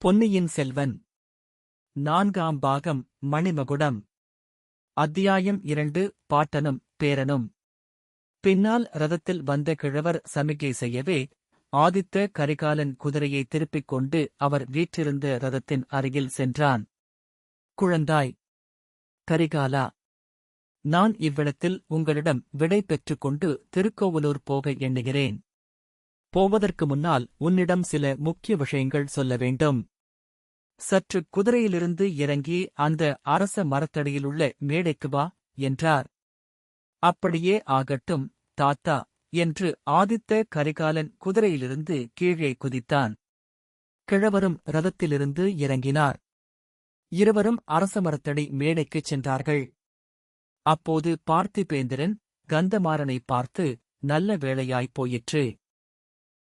பொன்னியின் செல்வன் நான்காம் பாகம் மணிமகுடம். அத்தியாயம் 2. பாட்டனும் பேரனும். பின்னால் ரதத்தில் வந்த கிழவர் சமிகை செய்யவே ஆதித்த கரிகாலன் குதிரையை திருப்பிக் கொண்டு அவர் வீற்றிருந்த ரதத்தின் அருகில் சென்றான். குழந்தாய் கரிகாலா, நான் இவ்விடத்தில் உங்களிடம் விடை பெற்றுக் கொண்டு திருக்கோவலூர் போக எண்ணுகிறேன். போவதற்கு முன்னால் உன்னிடம் சில முக்கிய விஷயங்கள் சொல்ல வேண்டும். சற்று குதிரையிலிருந்து இறங்கி அந்த அரச மரத்தடியிலுள்ள மேடைக்கு வா என்றார். அப்படியே ஆகட்டும் தாத்தா என்று ஆதித்த கரிகாலன் குதிரையிலிருந்து கீழே குதித்தான். கிழவரும் ரதத்திலிருந்து இறங்கினார். இருவரும் அரச மரத்தடி மேடைக்குச் சென்றார்கள். அப்போது பார்த்திபேந்திரன் கந்தமாறனை பார்த்து, நல்ல வேளையாய்ப் போயிற்று.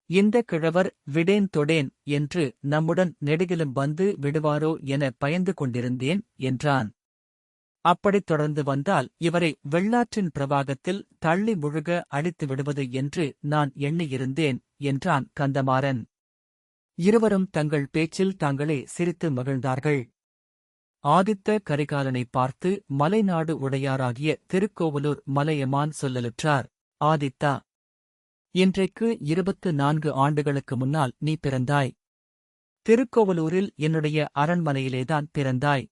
இந்த கிழவர் விடேன் தொடேன் என்று நம்முடன் நெடுகிலும் வந்து விடுவாரோ என பயந்து கொண்டிருந்தேன் என்றான். அப்படித் தொடர்ந்து வந்தால் இவரை வெள்ளாற்றின் பிரவாகத்தில் தள்ளி முழுக அடித்து விடுவது என்று நான் எண்ணியிருந்தேன் என்றான் கந்தமாறன். இருவரும் தங்கள் பேச்சில் தாங்களே சிரித்து மகிழ்ந்தார்கள். ஆதித்த கரிகாலனை பார்த்து மலைநாடு உடையாராகிய திருக்கோவலூர் மலையமான் சொல்லலுற்றார். ஆதித்தா, இன்றைக்கு 24 ஆண்டுகளுக்கு முன்னால் நீ பிறந்தாய். திருக்கோவலூரில் என்னுடைய அரண்மனையிலேதான் பிறந்தாய்.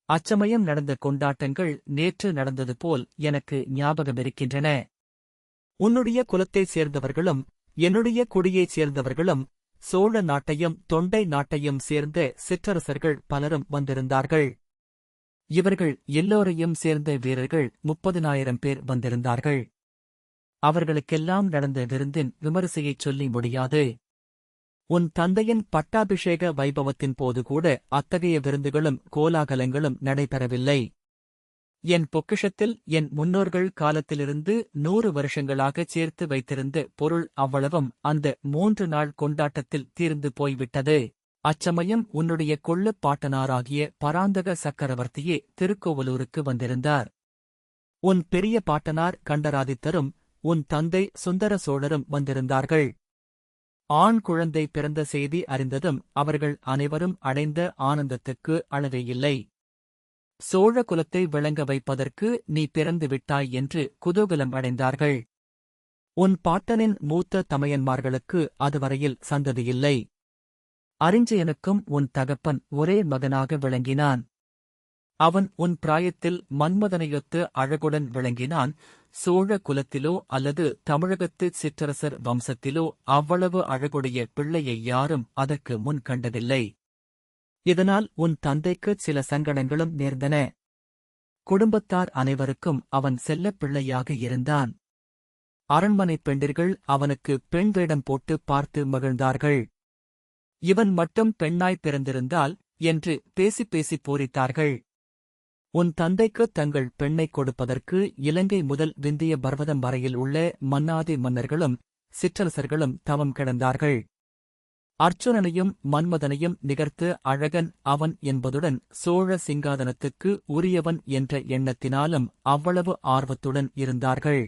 அச்சமயம் நடந்த கொண்டாட்டங்கள் நேற்று நடந்தது போல் எனக்கு ஞாபகமிருக்கின்றன. உன்னுடைய குலத்தைச் சேர்ந்தவர்களும் என்னுடைய குடியைச் சேர்ந்தவர்களும் சோழ நாட்டையும் தொண்டை நாட்டையும் சேர்ந்த சிற்றரசர்கள் பலரும் வந்திருந்தார்கள். இவர்கள் எல்லோரையும் சேர்ந்த வீரர்கள் 30,000 பேர் வந்திருந்தார்கள். அவர்களுக்கெல்லாம் நடந்த விருந்தின் விமரிசையைச் சொல்லி முடியாது. உன் தந்தையின் பட்டாபிஷேக வைபவத்தின் போதுகூட அத்தகைய விருந்துகளும் கோலாகலங்களும் நடைபெறவில்லை. என் பொக்கிஷத்தில் என் முன்னோர்கள் காலத்திலிருந்து 100 வருஷங்களாகச் சேர்த்து வைத்திருந்த பொருள் அவ்வளவும் அந்த 3 நாள் கொண்டாட்டத்தில் தீர்ந்து போய்விட்டது. அச்சமயம் உன்னுடைய கொள்ளுப் பாட்டனாராகிய பராந்தக சக்கரவர்த்தியே திருக்கோவலூருக்கு வந்திருந்தார். உன் பெரிய பாட்டனார் கண்டராதித்தரும் உன் தந்தை சுந்தர சோழரும் வந்திருந்தார்கள். ஆண் குழந்தை பிறந்த செய்தி அறிந்ததும் அவர்கள் அனைவரும் அடைந்த ஆனந்தத்துக்கு அளவேயில்லை. சோழ குலத்தை விளங்க வைப்பதற்கு நீ பிறந்து விட்டாய் என்று குதூகலம் அடைந்தார்கள். உன் பாட்டனின் மூத்த தமையன்மார்களுக்கு அதுவரையில் சந்ததியில்லை. அரிஞ்சயனுக்கும் உன் தகப்பன் ஒரே மகனாக விளங்கினான். அவன் உன் பிராயத்தில் மன்மதனையொத்து அழகுடன் விளங்கினான். சோழ குலத்திலோ அல்லது தமிழகத்து சிற்றரசர் வம்சத்திலோ அவ்வளவு அழகுடைய பிள்ளையை யாரும் அதற்கு முன் கண்டதில்லை. இதனால் உன் தந்தைக்குச் சில சங்கடங்களும் நேர்ந்தன. குடும்பத்தார் அனைவருக்கும் அவன் செல்லப் பிள்ளையாக இருந்தான். அரண்மனைப் பெண்டிர்கள் அவனுக்கு பெண் வேடம் போட்டு பார்த்து மகிழ்ந்தார்கள். இவன் மட்டும் பெண்ணாய் பிறந்திருந்தால் என்று பேசிப் பூரித்தார்கள். உன் தந்தைக்கு தங்கள் பெண்ணைக் கொடுப்பதற்கு இலங்கை முதல் விந்திய பர்வதம் வரையில் உள்ள மன்னாதி மன்னர்களும் சிற்றரசர்களும் தவம் கிடந்தார்கள். அர்ச்சுனனையும் மன்மதனையும் நிகர்த்து அழகன் அவன் என்பதுடன் சோழ சிங்காதனத்துக்கு உரியவன் என்ற எண்ணத்தினாலும் அவ்வளவு ஆர்வத்துடன் இருந்தார்கள்.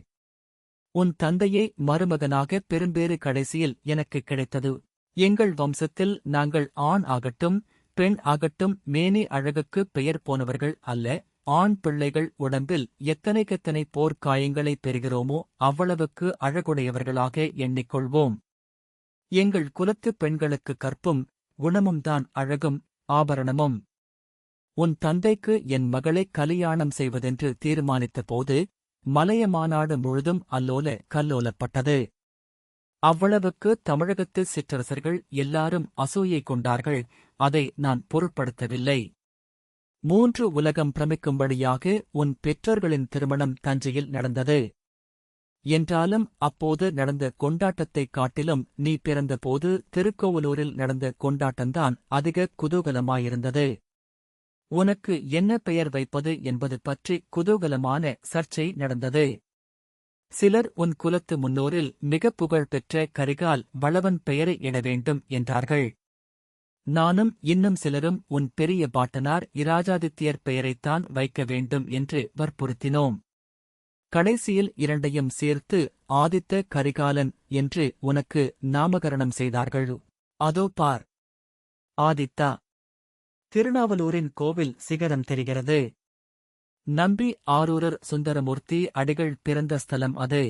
உன் தந்தையை மருமகனாக பெரும்பேறு கடைசியில் எனக்கு கிடைத்தது. எங்கள் வம்சத்தில் நாங்கள் ஆண் ஆகட்டும் பெண் ஆகட்டும் மேனி அழகுக்கு பெயர் போனவர்கள் அல்ல. ஆண் பிள்ளைகள் உடம்பில் எத்தனைக்கெத்தனை போர்க்காயங்களைப் பெறுகிறோமோ அவ்வளவுக்கு அழகுடையவர்களாக எண்ணிக்கொள்வோம். எங்கள் குலத்துப் பெண்களுக்கு கற்பும் குணமும்தான் அழகும் ஆபரணமும். உன் தந்தைக்கு என் மகளை கலியாணம் செய்வதென்று தீர்மானித்த போது மலைய மாநாடு முழுதும் அல்லோல கல்லோலப்பட்டது. அவ்வளவுக்கு தமிழகத்து சிற்றரசர்கள் எல்லாரும் அசூயை கொண்டார்கள். அதை நான் பொருட்படுத்தவில்லை. 3 உலகம் பிரமிக்கும்படியாக உன் பெற்றோர்களின் திருமணம் தஞ்சையில் நடந்தது. என்றாலும் அப்போது நடந்த கொண்டாட்டத்தைக் காட்டிலும் நீ பிறந்தபோது திருக்கோவலூரில் நடந்த கொண்டாட்டம்தான் அதிக குதூகலமாயிருந்தது. உனக்கு என்ன பெயர் வைப்பது என்பது பற்றி குதூகலமான சர்ச்சை நடந்தது. சிலர் உன் குலத்து முன்னோரில் மிகப் புகழ் பெற்ற கரிகால் வளவன் பெயரை இட வேண்டும் என்றார்கள். நானும் இன்னும் சிலரும் உன் பெரிய பாட்டனார் இராஜாதித்யர் பெயரைத்தான் வைக்க வேண்டும் என்று வற்புறுத்தினோம். கடைசியில் இரண்டையும் சேர்த்து ஆதித்த கரிகாலன் என்று உனக்கு நாமகரணம் செய்தார்கள். அதோ பார், ஆதித்தா. திருநாவலூரின் கோவில் சிகரம் தெரிகிறது. நம்பி ஆரூரர் சுந்தரமூர்த்தி அடிகள் பிறந்த ஸ்தலம் அது.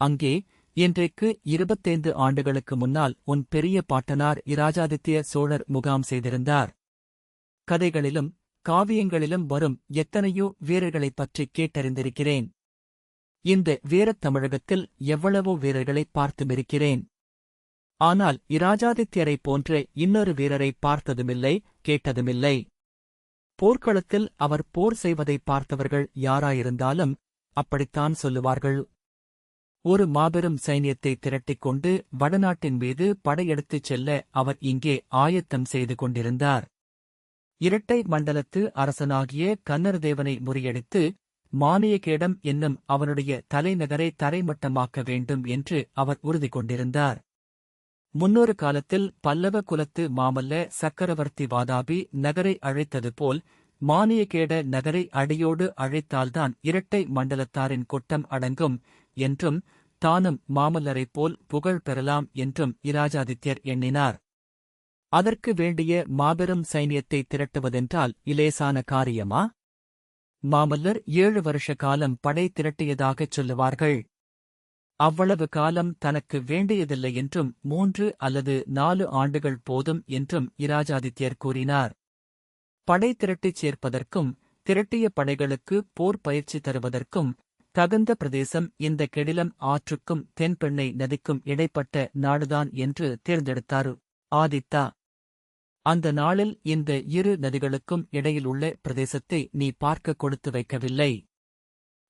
அங்கே இன்றைக்கு 25 ஆண்டுகளுக்கு முன்னால் உன் பெரிய பாட்டனார் இராஜாதித்ய சோழர் முகாம் செய்திருந்தார். கதைகளிலும் காவியங்களிலும் வரும் எத்தனையோ வீரர்களைப் பற்றி கேட்டறிந்திருக்கிறேன். இந்த வீரத் தமிழகத்தில் எவ்வளவோ வீரர்களை பார்த்துமிருக்கிறேன். ஆனால் இராஜாதித்யரைப் போன்ற இன்னொரு வீரரை பார்த்ததுமில்லை, கேட்டதுமில்லை. போர்க்களத்தில் அவர் போர் செய்வதை பார்த்தவர்கள் யாராயிருந்தாலும் அப்படித்தான் சொல்லுவார்கள். ஒரு மாபெரும் சைன்யத்தை திரட்டிக் கொண்டு வடநாட்டின் மீது படையெடுத்துச் செல்ல அவர் இங்கே ஆயத்தம் செய்து கொண்டிருந்தார். இரட்டை மண்டலத்து அரசனாகிய கன்னரதேவனை முறியடித்து மானியகேடம் என்னும் அவனுடைய தலைநகரை தரைமட்டமாக்க வேண்டும் என்று அவர் உறுதி கொண்டிருந்தார். முன்னொரு காலத்தில் பல்லவ குலத்து மாமல்ல சக்கரவர்த்தி வாதாபி நகரை அழைத்தது போல் மானியகேட நகரை அடியோடு அழைத்தால்தான் இரட்டை மண்டலத்தாரின் கொட்டம் அடங்கும் என்றும் தானும் மாமல்லரைப் போல் புகழ் பெறலாம் என்றும் இராஜாதித்யர் எண்ணினார். அதற்கு வேண்டிய மாபெரும் சைன்யத்தை திரட்டுவதென்றால் இலேசான காரியமா? மாமல்லர் 7 வருஷ காலம் படை திரட்டியதாகச் சொல்லுவார்கள். அவ்வளவு காலம் தனக்கு வேண்டியதில்லை என்றும் 3 அல்லது 4 ஆண்டுகள் போதும் என்றும் இராஜாதித்யர் கூறினார். படை திரட்டிச் சேர்ப்பதற்கும் திரட்டிய படைகளுக்கு போர் பயிற்சி தருவதற்கும் தகுந்த பிரதேசம் இந்த கெடிலம் ஆற்றுக்கும் தென்பெண்ணை நதிக்கும் இடைப்பட்ட நாடுதான் என்று தேர்ந்தெடுத்தார் ஆதித்தா. அந்த நாளில் இந்த 2 நதிகளுக்கும் இடையில் உள்ள பிரதேசத்தை நீ பார்க்க கொடுத்து வைக்கவில்லை.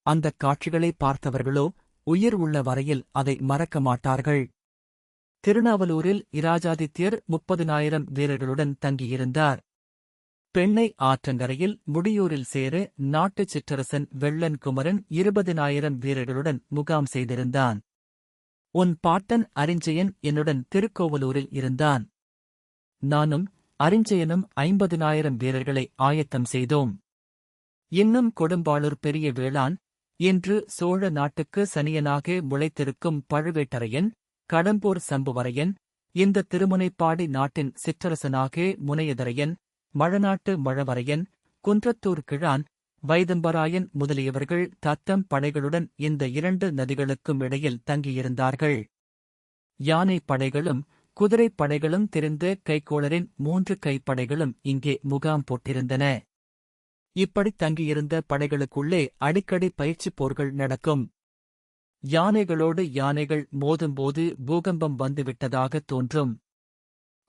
அந்தக் காட்சிகளை பார்த்தவர்களோ உயிர் உள்ள வரையில் அதை மறக்க மாட்டார்கள். திருநாவலூரில் இராஜாதித்யர் 30,000 வீரர்களுடன் தங்கியிருந்தார். பெண்ணை ஆற்றங்கரையில் முடியூரில் சேர நாட்டுச் சிற்றரசன் வெள்ளன் குமரன் 20,000 வீரர்களுடன் முகாம் செய்திருந்தான். உன் பாட்டன் அரிஞ்சயன் என்னுடன் திருக்கோவலூரில் இருந்தான். நானும் அரிஞ்சயனும் 50,000 வீரர்களை ஆயத்தம் செய்தோம். இன்னும் கொடும்பாளூர் பெரிய வேளான், இன்று சோழ நாட்டுக்கு சனியனாக முளைத்திருக்கும் பழுவேட்டரையன், கடம்பூர் சம்புவரையன், இந்த திருமுனைப்பாடி நாட்டின் சிற்றரசனாக முனையதரையன், மழநாட்டு மழவரையன், குன்றத்தூர் கிழான், வைதம்பராயன் முதலியவர்கள் தத்தம் படைகளுடன் இந்த 2 நதிகளுக்கும் இடையில் தங்கியிருந்தார்கள். யானை படைகளும் குதிரைப் படைகளும் தெரிந்த கைக்கோளரின் 3 கைப்படைகளும் இங்கே முகாம் போட்டிருந்தன. இப்படித் தங்கியிருந்த படைகளுக்குள்ளே அடிக்கடி பயிற்சிப் போர்கள் நடக்கும். யானைகளோடு யானைகள் மோதும்போது பூகம்பம் வந்துவிட்டதாகத் தோன்றும்.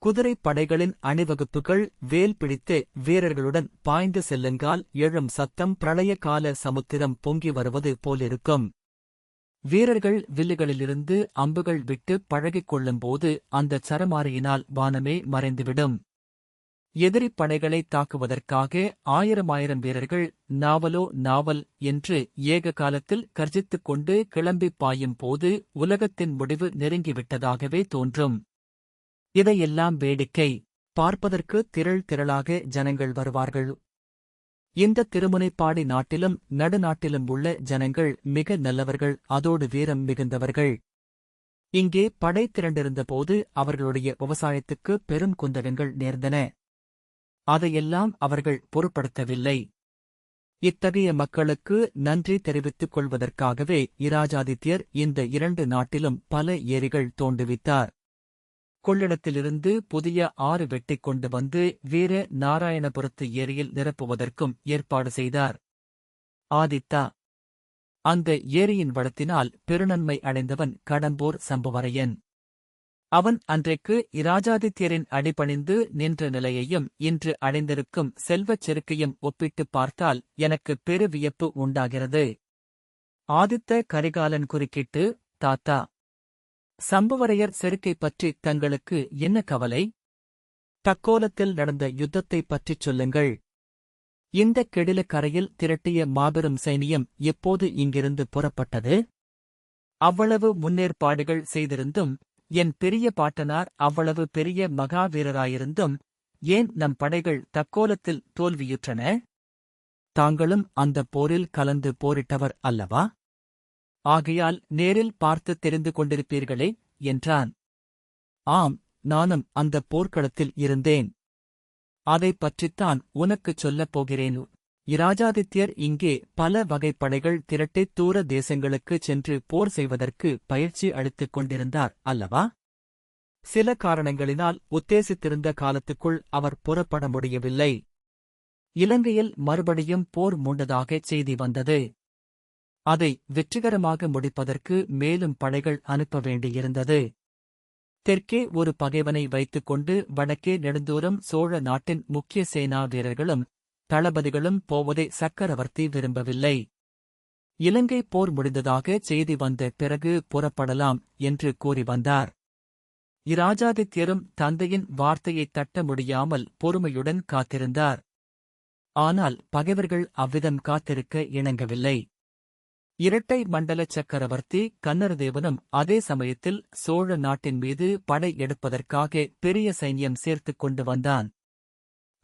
குதிரைப் படைகளின் அணிவகுப்புகள் வேல் பிடித்து வீரர்களுடன் பாய்ந்து செல்லுங்கால் எழும் சத்தம் பிரளய கால சமுத்திரம் பொங்கி வருவது போலிருக்கும். வீரர்கள் வில்லுகளிலிருந்து அம்புகள் விட்டு பழகிக் கொள்ளும்போது அந்தச் சரமாரியினால் வானமே மறைந்துவிடும். எதிரிப் படைகளைத் தாக்குவதற்காக 1000 வீரர்கள் நாவலோ நாவல் என்று ஏக காலத்தில் கர்ஜித்துக் கொண்டு கிளம்பிப் பாயும் போது உலகத்தின் முடிவு நெருங்கிவிட்டதாகவே தோன்றும். இதையெல்லாம் வேடிக்கை பார்ப்பதற்கு திரள் திரளாக ஜனங்கள் வருவார்கள். இந்த திருமுனைப்பாடி நாட்டிலும் நடுநாட்டிலும் உள்ள ஜனங்கள் மிக நல்லவர்கள், அதோடு வீரம் மிகுந்தவர்கள். இங்கே படை திரண்டிருந்தபோது அவர்களுடைய விவசாயத்துக்கு பெரும் குந்தகங்கள் நேர்ந்தன. அதையெல்லாம் அவர்கள் பொருட்படுத்தவில்லை. இத்தகைய மக்களுக்கு நன்றி தெரிவித்துக் கொள்வதற்காகவே இராஜாதித்யர் இந்த 2 நாட்டிலும் பல ஏரிகள் தோண்டுவித்தார். கொள்ளிடத்திலிருந்து புதிய 6 வெட்டிக் கொண்டு வந்து வீர நாராயணபுரத்து ஏரியில் நிரப்புவதற்கும் ஏற்பாடு செய்தார் ஆதித்தா. அந்த ஏரியின் வளத்தினால் பெருநன்மை அடைந்தவன் கடம்பூர் சம்புவரையன். அவன் அன்றைக்கு இராஜாதித்யரின் அடிபணிந்து நின்ற நிலையையும் இன்று அடைந்திருக்கும் செல்வச் செருக்கையும் ஒப்பிட்டுப் பார்த்தால் எனக்கு பெரு வியப்பு உண்டாகிறது. ஆதித்த கரிகாலன் குறுக்கிட்டு, தாத்தா, சம்புவரையர் செருக்கைப் பற்றி தங்களுக்கு என்ன கவலை? தக்கோலத்தில் நடந்த யுத்தத்தைப் பற்றிச் சொல்லுங்கள். இந்தக் கெடில கரையில் திரட்டிய மாபெரும் சைனியம் எப்போது இங்கிருந்து புறப்பட்டது? அவ்வளவு முன்னேற்பாடுகள் செய்திருந்தும், என் பெரிய பாட்டனார் அவ்வளவு பெரிய மகாவீரராயிருந்தும் ஏன் நம் படைகள் தக்கோலத்தில் தோல்வியுற்றன? தாங்களும் அந்தப் போரில் கலந்து போரிட்டவர் அல்லவா? ஆகையால் நேரில் பார்த்து தெரிந்து கொண்டிருப்பீர்களே என்றான். ஆம், நானும் அந்த போர்க்களத்தில் இருந்தேன். அதைப் பற்றித்தான் உனக்குச் சொல்லப் போகிறேன். இராஜாதித்யர் இங்கே பல வகைப்படைகள் திரட்டி தூர தேசங்களுக்குச் சென்று போர் செய்வதற்கு பயிற்சி அளித்துக் கொண்டிருந்தார் அல்லவா? சில காரணங்களினால் உத்தேசித்திருந்த காலத்துக்குள் அவர் புறப்பட முடியவில்லை. இலங்கையில் மறுபடியும் போர் மூண்டதாகச் செய்தி வந்தது. அதை வெற்றிகரமாக முடிப்பதற்கு மேலும் படைகள் அனுப்ப வேண்டியிருந்தது. தெற்கே ஒரு பகைவனை வைத்துக்கொண்டு வடக்கே நெடுந்தூரம் சோழ நாட்டின் முக்கிய சேனா வீரர்களும் தளபதிகளும் போவதை சக்கரவர்த்தி விரும்பவில்லை. இலங்கை போர் முடிந்ததாக செய்தி வந்த பிறகு புறப்படலாம் என்று கூறி வந்தார். இராஜாதித்யரும் தந்தையின் வார்த்தையைத் தட்ட முடியாமல் பொறுமையுடன் காத்திருந்தார். ஆனால் பகைவர்கள் அவ்விதம் காத்திருக்க இணங்கவில்லை. இரட்டை மண்டல சக்கரவர்த்தி கன்னரதேவனும் அதே சமயத்தில் சோழ நாட்டின் மீது படை எடுப்பதற்காக பெரிய சைன்யம் சேர்த்துக் கொண்டு வந்தான்.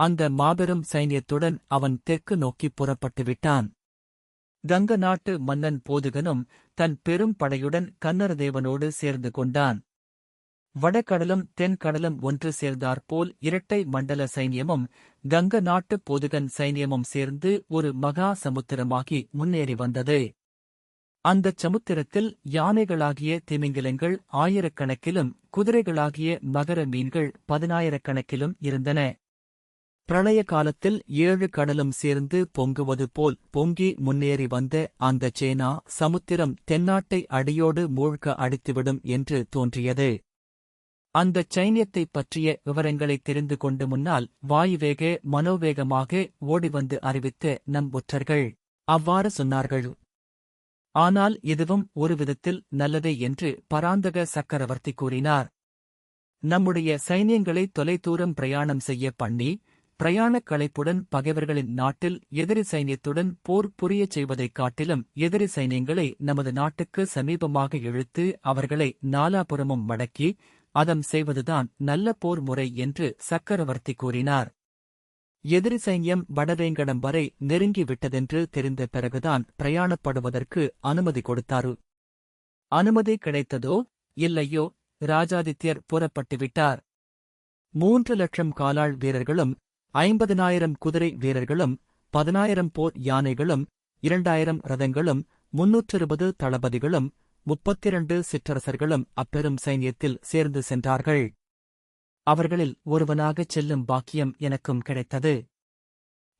அந்த மாபெரும் சைன்யத்துடன் அவன் தெற்கு நோக்கி புறப்பட்டுவிட்டான். கங்க நாட்டு மன்னன் போதுகனும் தன் பெரும் படையுடன் கன்னரதேவனோடு சேர்ந்து கொண்டான். வடகடலும் தென்கடலும் ஒன்று சேர்ந்தாற்போல் இரட்டை மண்டல சைன்யமும் கங்க நாட்டு போதுகன் சைன்யமும் சேர்ந்து ஒரு மகா சமுத்திரமாகி முன்னேறி வந்தது. அந்தச் சமுத்திரத்தில் யானைகளாகிய திமிங்கிலங்கள் ஆயிரக்கணக்கிலும் குதிரைகளாகிய மகர மீன்கள் 10,000கணக்கிலும் இருந்தன. பிரளய காலத்தில் 7 கடலும் சேர்ந்து பொங்குவது போல் பொங்கி முன்னேறி வந்த அந்த சேனா சமுத்திரம் தென்னாட்டை அடியோடு மூழ்க அடித்துவிடும் என்று தோன்றியது. அந்தச் சைன்யத்தைப் பற்றிய விவரங்களைத் தெரிந்து கொண்டு முன்னால் வாயுவேக மனோவேகமாக ஓடிவந்து அறிவித்த நம் ஒற்றர்கள் அவ்வாறு சொன்னார்கள். ஆனால் இதுவும் ஒரு விதத்தில் நல்லதே என்று பராந்தக சக்கரவர்த்தி கூறினார். நம்முடைய சைன்யங்களை தொலைதூரம் பிரயாணம் செய்ய பண்ணி பிரயாணக் களைப்புடன் பகைவர்களின் நாட்டில் எதிரி சைன்யத்துடன் போர் புரியச் செய்வதைக் காட்டிலும் எதிரி சைன்யங்களை நமது நாட்டுக்கு சமீபமாக இழுத்து அவர்களை நாலாபுறமும் மடக்கி அதம் செய்வதுதான் நல்ல போர் முறை என்று சக்கரவர்த்தி கூறினார். எதிரி சைன்யம் வடவேங்கடம் வரை நெருங்கிவிட்டதென்று தெரிந்த பிறகுதான் பிரயாணப்படுவதற்கு அனுமதி கொடுத்தாரு. அனுமதி கிடைத்ததோ இல்லையோ, இராஜாதித்யர் புறப்பட்டுவிட்டார். 3 லட்சம் காலாள் வீரர்களும் 50,000 குதிரை வீரர்களும் 10,000 போர் யானைகளும் 2,000 ரதங்களும் 320 தளபதிகளும் 32 சிற்றரசர்களும் அப்பெரும் சைன்யத்தில் சேர்ந்து சென்றார்கள். அவர்களில் ஒருவனாகச் செல்லும் பாக்கியம் எனக்கும் கிடைத்தது.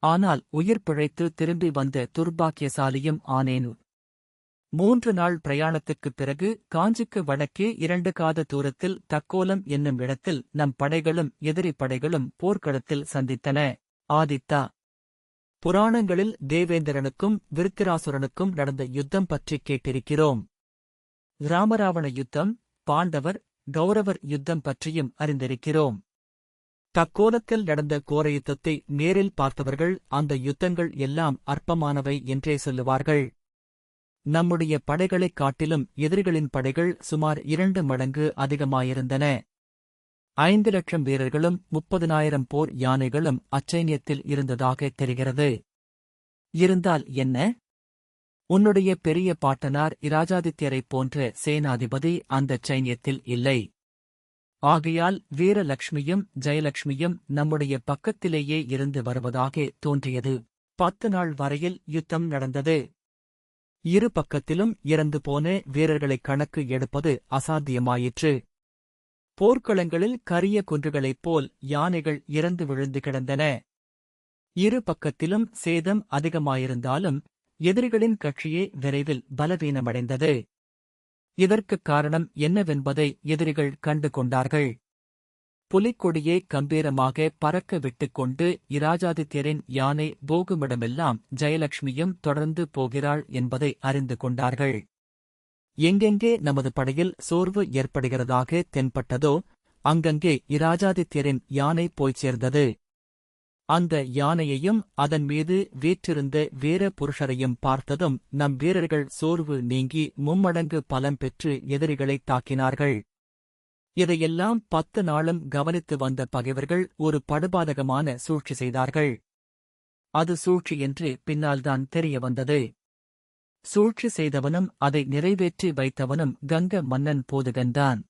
ஆனால் உயிர் பிழைத்து திரும்பி வந்த துர்பாக்கியசாலியும் ஆனேனு. 3 நாள் பிரயாணத்துக்குப் பிறகு காஞ்சிக்கு வடக்கே 2 காத தூரத்தில் தக்கோலம் என்னும் இடத்தில் நம் படைகளும் எதிரி படைகளும் போர்க்களத்தில் சந்தித்தன. ஆதித்தா, புராணங்களில் தேவேந்திரனுக்கும் விருத்திராசுரனுக்கும் நடந்த யுத்தம் பற்றிக் கேட்டிருக்கிறோம். ராமராவண யுத்தம், பாண்டவர் கௌரவர் யுத்தம் பற்றியும் அறிந்திருக்கிறோம். தக்கோலத்தில் நடந்த கோர யுத்தத்தை நேரில் பார்த்தவர்கள் அந்த யுத்தங்கள் எல்லாம் அற்பமானவை என்றே சொல்லுவார்கள். நம்முடைய படைகளைக் காட்டிலும் எதிரிகளின் படைகள் சுமார் 2 மடங்கு அதிகமாயிருந்தன. 5 லட்சம் வீரர்களும் 30,000 போர் யானைகளும் அச்சைன்யத்தில் இருந்ததாக தெரிகிறது. இருந்தால் என்ன? உன்னுடைய பெரிய பாட்டனார் இராஜாதித்யரைப் போன்ற சேனாதிபதி அந்தச் சைன்யத்தில் இல்லை. ஆகையால் வீரலக்ஷ்மியும் ஜெயலக்ஷ்மியும் நம்முடைய பக்கத்திலேயே இருந்து வருவதாக தோன்றியது. 10 நாள் வரையில் யுத்தம் நடந்தது. இரு பக்கத்திலும் இறந்து போன வீரர்களைக் கணக்கு எடுப்பது அசாத்தியமாயிற்று. போர்க்களங்களில் கரிய குன்றுகளைப் போல் யானைகள் இறந்து விழுந்து கிடந்தன. இரு பக்கத்திலும் சேதம் அதிகமாயிருந்தாலும் எதிரிகளின் கட்சியே விரைவில் பலவீனமடைந்தது. இதற்குக் காரணம் என்னவென்பதை எதிரிகள் கண்டு கொண்டார்கள். புலிக்கொடியே கம்பீரமாக பறக்க விட்டுக்கொண்டு இராஜாதித்யரின் யானை போகுமிடமெல்லாம் ஜெயலக்ஷ்மியும் தொடர்ந்து போகிறாள் என்பதை அறிந்து கொண்டார்கள். எங்கெங்கே நமது படையில் சோர்வு ஏற்படுகிறதாக தென்பட்டதோ அங்கங்கே இராஜாதித்யரின் யானை போய்ச் சேர்ந்தது. அந்த யானையையும் அதன் மீது வீற்றிருந்த வீர புருஷரையும் பார்த்ததும் நம் வீரர்கள் சோர்வு நீங்கி மும்மடங்கு பலம் பெற்று எதிரிகளைத் தாக்கினார்கள். இதையெல்லாம் 10 நாளும் கவனித்து வந்த பகைவர்கள் ஒரு படுபாதகமான சூழ்ச்சி செய்தார்கள். அது சூழ்ச்சி என்று பின்னால்தான் தெரிய வந்தது. சூழ்ச்சி செய்தவனும் அதை நிறைவேற்றி வைத்தவனும் கங்க மன்னன் போதுகன்தான்.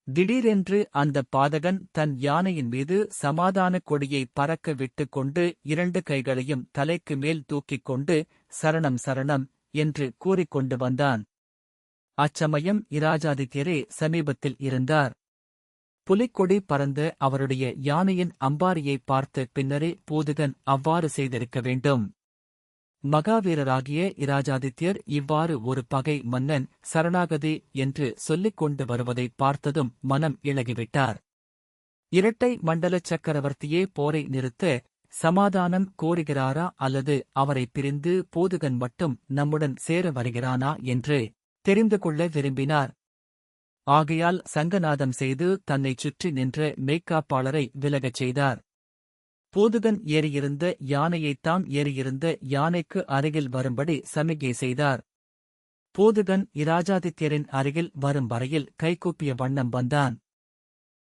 திடீரென்று அந்த பாதகன் தன் யானையின் மீது சமாதானக் கொடியை பறக்க விட்டுக் கொண்டு 2 கைகளையும் தலைக்கு மேல் தூக்கிக் கொண்டு சரணம் சரணம் என்று கூறிக்கொண்டு வந்தான். அச்சமயம் இராஜாதித்யரே சமீபத்தில் இருந்தார். புலிக்கொடி பறந்த அவருடைய யானையின் அம்பாரியை பார்த்த பின்னரே பூதுகன் அவ்வாறு செய்திருக்க வேண்டும். மகாவீரராகிய இராஜாதித்யர் இவ்வாறு ஒரு பகை மன்னன் சரணாகதி என்று சொல்லிக் கொண்டு வருவதை பார்த்ததும் மனம் இளகிவிட்டார். இரட்டை மண்டல சக்கரவர்த்தியே போரை நிறுத்த சமாதானம் கோருகிறாரா அல்லது அவரை பிரிந்து பூதுகன் மட்டும் நம்முடன் சேர வருகிறானா என்று தெரிந்து கொள்ள விரும்பினார். ஆகையால் சங்கநாதம் செய்து தன்னைச் சுற்றி நின்ற மெய்க்காப்பாளரை விலகச் செய்தார். பூதுகன் ஏறியிருந்த யானையைத்தாம் ஏறியிருந்த யானைக்கு அருகில் வரும்படி சமிகை செய்தார். பூதுகன் இராஜாதித்யரின் அருகில் வரும் வரையில் கைகூப்பிய வண்ணம் வந்தான்.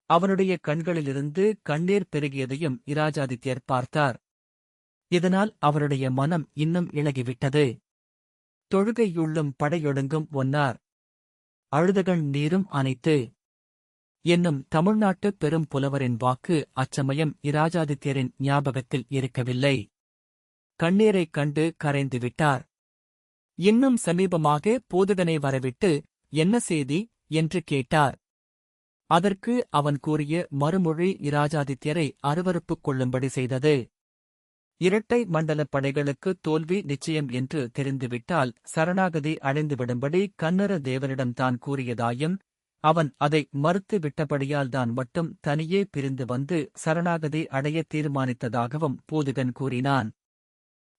அவனுடைய கண்களிலிருந்து கண்ணீர் பெருகியதையும் இராஜாதித்யர் பார்த்தார். இதனால் அவருடைய மனம் இன்னும் இளகிவிட்டது. தொழுகையுள்ளும் படையொடுங்கும் ஒன்னார் அழுதகண் நீரும் அனைத்து என்னும் தமிழ்நாட்டுப் பெரும் புலவரின் வாக்கு அச்சமயம் இராஜாதித்யரின் ஞாபகத்தில் இருக்கவில்லை. கண்ணீரைக் கண்டு கரைந்துவிட்டார். இன்னும் சமீபமாக பூதுகனை வரவிட்டு என்ன செய்தி என்று கேட்டார். அதற்கு அவன் கூறிய மறுமொழி இராஜாதித்யரை அருவருப்புக் கொள்ளும்படி செய்தது. இரட்டை மண்டலப் படைகளுக்கு தோல்வி நிச்சயம் என்று தெரிந்துவிட்டால் சரணாகதி அடைந்துவிடும்படி கன்னர தேவனிடம் தான் கூறியதாயும் அவன் அதை மறுத்து விட்டபடியால்தான் மட்டும் தனியே பிரிந்து வந்து சரணாகதி அடைய தீர்மானித்ததாகவும் பூதுகன் கூறினான்.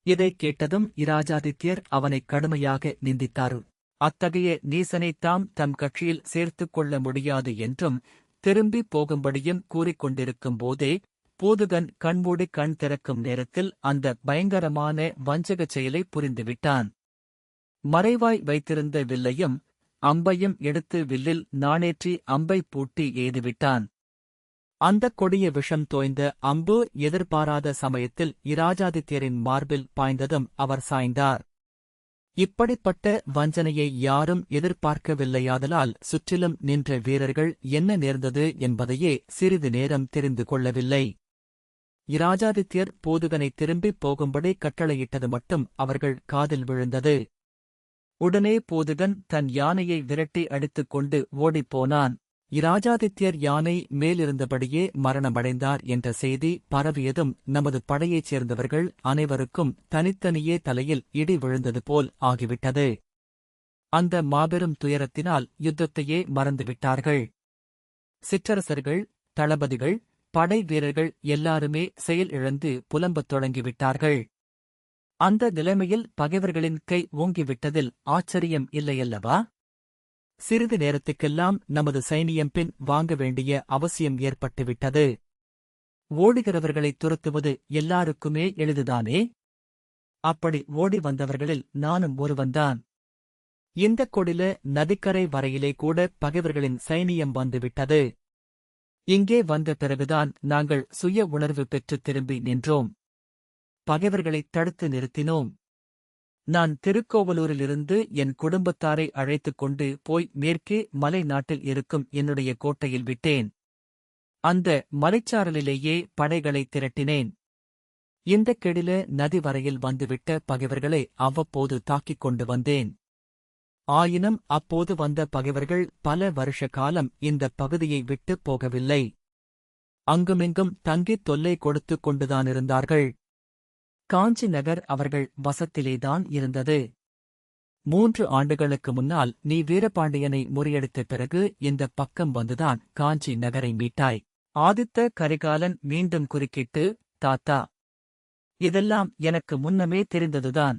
இதைக் கேட்டதும் இராஜாதித்யர் அவனைக் கடுமையாக நிந்தித்தார். அத்தகைய நீசனைத்தாம் தம் கட்சியில் சேர்த்துக் கொள்ள முடியாது என்றும் திரும்பிப் போகும்படியும் கூறிக்கொண்டிருக்கும் போதே பூதுகன் கண்மூடி கண் திறக்கும் நேரத்தில் அந்த பயங்கரமான வஞ்சகச் செயலை புரிந்துவிட்டான். மறைவாய் வைத்திருந்த வில்லையும் அம்பையும் எடுத்து வில்லில் நாணேற்றி அம்பை பூட்டி எய்துவிட்டான். அந்தக் கொடிய விஷம் தோய்ந்த அம்பு எதிர்பாராத சமயத்தில் இராஜாதித்யரின் மார்பில் பாய்ந்ததும் அவர் சாய்ந்தார். இப்படிப்பட்ட வஞ்சனையை யாரும் எதிர்பார்க்கவில்லையாதலால் சுற்றிலும் நின்ற வீரர்கள் என்ன நேர்ந்தது என்பதையே சிறிது நேரம் தெரிந்து கொள்ளவில்லை. இராஜாதித்யர் பூதுகனை திரும்பிப் போகும்படி கட்டளையிட்டது மட்டும் அவர்கள் காதில் விழுந்தது. உடனே பூதுகன் தன் யானையை விரட்டி அடித்துக் கொண்டு ஓடிப்போனான். இராஜாதித்யர் யானை மேலிருந்தபடியே மரணமடைந்தார் என்ற செய்தி பரவியதும் நமது படையைச் சேர்ந்தவர்கள் அனைவருக்கும் தனித்தனியே தலையில் இடி விழுந்தது போல் ஆகிவிட்டது. அந்த மாபெரும் துயரத்தினால் யுத்தத்தையே மறந்துவிட்டார்கள். சிற்றரசர்கள், தளபதிகள், படை வீரர்கள் எல்லாருமே செயல் இழந்து புலம்பத் தொடங்கிவிட்டார்கள். அந்த நிலைமையில் பகைவர்களின் கை ஓங்கிவிட்டதில் ஆச்சரியம் இல்லையல்லவா? சிறிது நேரத்துக்கெல்லாம் நமது சைனியம் பின் வாங்க வேண்டிய அவசியம் ஏற்பட்டுவிட்டது. ஓடுகிறவர்களைத் துரத்துவது எல்லாருக்குமே எளிதுதானே? அப்படி ஓடி வந்தவர்களில் நானும் ஒருவன்தான். இந்தக் கொடில நதிக்கரை வரையிலே கூட பகைவர்களின் சைனியம் வந்துவிட்டது. இங்கே வந்த பிறகுதான் நாங்கள் சுய உணர்வு பெற்றுத் திரும்பி நின்றோம். பகைவர்களைத் தடுத்து நிறுத்தினோம். நான் திருக்கோவலூரிலிருந்து என் குடும்பத்தாரை அழைத்துக் கொண்டு போய் மேற்கே மலை நாட்டில் இருக்கும் என்னுடைய கோட்டையில் விட்டேன். அந்த மலைச்சாரலிலேயே படைகளை திரட்டினேன். இந்தக் கெடில நதி வரையில் வந்துவிட்ட பகைவர்களை அவ்வப்போது தாக்கிக் கொண்டு வந்தேன். ஆயினும் அப்போது வந்த பகைவர்கள் பல வருஷ காலம் இந்தப் பகுதியை விட்டுப் போகவில்லை. அங்குமிங்கும் தங்கித் தொல்லை கொடுத்துக் கொண்டுதானிருந்தார்கள். காஞ்சி நகர் அவர்கள் வசத்திலேதான் இருந்தது. 3 ஆண்டுகளுக்கு முன்னால் நீ வீரபாண்டியனை முறியடித்த பிறகு இந்தப் பக்கம் வந்துதான் காஞ்சி நகரை மீட்டாய். ஆதித்த கரிகாலன் மீண்டும் குறுக்கிட்டு, தாத்தா, இதெல்லாம் எனக்கு முன்னமே தெரிந்ததுதான்.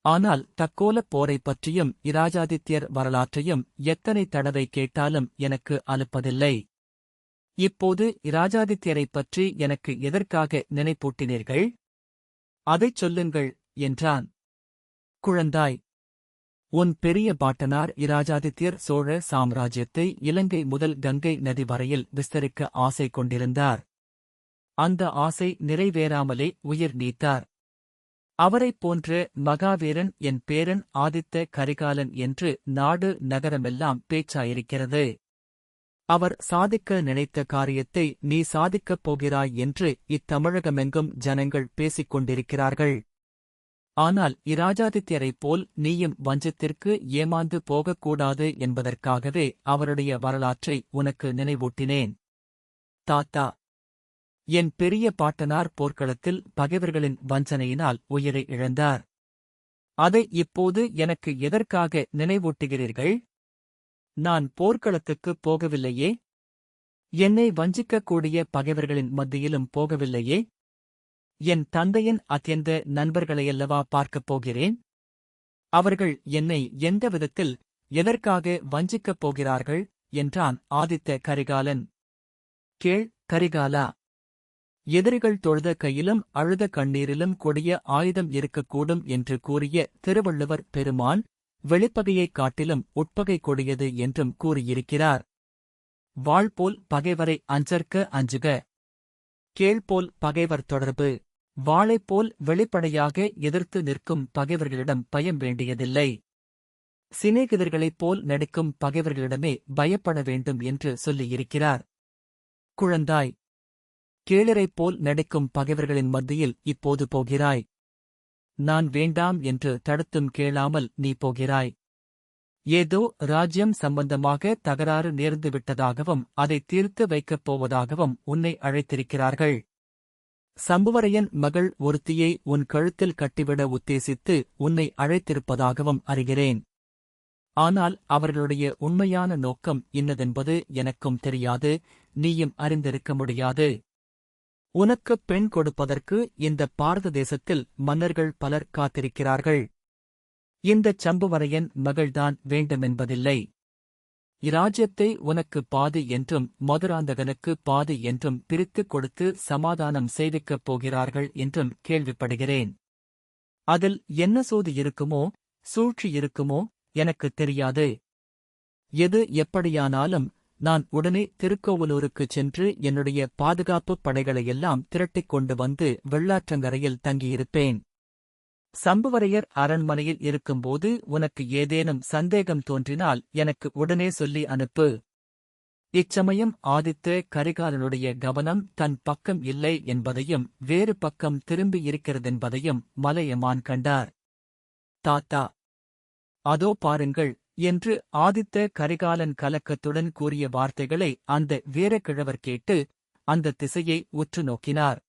ஆனால் தக்கோலப் போரைப் பற்றியும் இராஜாதித்யர் வரலாற்றையும் எத்தனை தடவை கேட்டாலும் எனக்கு அலுப்பதில்லை. இப்போது இராஜாதித்யரைப் பற்றி எனக்கு எதற்காக நினைப்பூட்டினீர்கள்? அதைச் சொல்லுங்கள் என்றான். குழந்தாய், உன் பெரிய பாட்டனார் இராஜாதித்யர் சோழ சாம்ராஜ்யத்தை இலங்கை முதல் கங்கை நதி வரையில் விஸ்தரிக்க ஆசை கொண்டிருந்தார். அந்த ஆசை நிறைவேறாமலே உயிர் நீத்தார். அவரைப் போன்ற மகாவீரன் என் பேரன் ஆதித்த கரிகாலன் என்று நாடு நகரமெல்லாம் பேச்சாயிருக்கிறது. அவர் சாதிக்க நினைத்த காரியத்தை நீ சாதிக்கப் போகிறாய் என்று இத்தமிழகமெங்கும் ஜனங்கள் பேசிக் கொண்டிருக்கிறார்கள். ஆனால் இராஜாதித்யரைப் போல் நீயும் வஞ்சத்திற்கு ஏமாந்து போகக்கூடாது என்பதற்காகவே அவருடைய வரலாற்றை உனக்கு நினைவூட்டினேன். தாத்தா, என் பெரிய பாட்டனார் போர்க்களத்தில் பகைவர்களின் வஞ்சனையினால் உயிரை இழந்தார். அதை இப்போது எனக்கு எதற்காக நினைவூட்டுகிறீர்கள்? நான் போர்க்களத்துக்குப் போகவில்லையே. என்னை வஞ்சிக்கக்கூடிய பகைவர்களின் மத்தியிலும் போகவில்லையே. என் தந்தையின் அத்தியந்த நண்பர்களையல்லவா பார்க்கப் போகிறேன். அவர்கள் என்னை எந்த விதத்தில் எதற்காக வஞ்சிக்கப் போகிறார்கள் என்றான் ஆதித்த கரிகாலன். கேள் கரிகாலா, எதிரிகள் தொழுத கையிலும் அழுத கண்ணீரிலும் கொடிய ஆயுதம் இருக்கக்கூடும் என்று கூறிய திருவள்ளுவர் பெருமான் வெளிப்பகையைக் காட்டிலும் உட்பகை கொடியது என்றும் கூறியிருக்கிறார். வாள்போல் பகைவரை அஞ்சற்க அஞ்சுக. கேள்போல் பகைவர் தொடர்பு. வாளைப்போல் வெளிப்படையாக எதிர்த்து நிற்கும் பகைவர்களிடம் பயம் வேண்டியதில்லை. சிநேகிதர்களைப் போல் நடிக்கும் பகைவர்களிடமே பயப்பட வேண்டும் என்று சொல்லியிருக்கிறார். குழந்தாய், கேளரைப் போல் நடிக்கும் பகைவர்களின் மத்தியில் இப்போது போகிறாய். நான் வேண்டாம் என்று தடுத்தும் கேளாமல் நீ போகிறாய். ஏதோ ராஜ்யம் சம்பந்தமாக தகராறு நேர்ந்துவிட்டதாகவும் அதை தீர்த்து வைக்கப் போவதாகவும் உன்னை அழைத்திருக்கிறார்கள். சம்புவரையன் மகள் ஒருத்தியை உன் கழுத்தில் கட்டிவிட உத்தேசித்து உன்னை அழைத்திருப்பதாகவும் அறிகிறேன். ஆனால் அவர்களுடைய உண்மையான நோக்கம் இன்னதென்பது எனக்கும் தெரியாது, நீயும் அறிந்திருக்க முடியாது. உனக்குப் பெண் கொடுப்பதற்கு இந்த பாரத தேசத்தில் மன்னர்கள் பலர் காத்திருக்கிறார்கள். இந்தச் சம்புவரையன் மகள்தான் வேண்டுமென்பதில்லை. இராஜ்யத்தை உனக்கு பாதி என்றும் மதுராந்தகனுக்கு பாதி என்றும் பிரித்துக் கொடுத்து சமாதானம் செய்விக்கப் போகிறார்கள் என்றும் கேள்விப்படுகிறேன். அதில் என்ன சூது இருக்குமோ சூழ்ச்சி இருக்குமோ எனக்குத் தெரியாது. எது எப்படியானாலும் நான் உடனே திருக்கோவலூருக்குச் சென்று என்னுடைய பாதுகாப்புப் படைகளையெல்லாம் திரட்டிக் கொண்டு வந்து வெள்ளாற்றங்கரையில் தங்கியிருப்பேன். சம்புவரையர் அரண்மனையில் இருக்கும்போது உனக்கு ஏதேனும் சந்தேகம் தோன்றினால் எனக்கு உடனே சொல்லி அனுப்பு. இச்சமயம் ஆதித்த கரிகாலனுடைய கவனம் தன் பக்கம் இல்லை என்பதையும் வேறு பக்கம் திரும்பியிருக்கிறதென்பதையும் மலையமான் கண்டார். தாத்தா, அதோ பாருங்கள் என்று ஆதித்த கரிகாலன் கலக்கத்துடன் கூறிய வார்த்தைகளை அந்த வீரக்கிழவர் கேட்டு அந்த திசையை உற்று நோக்கினார்.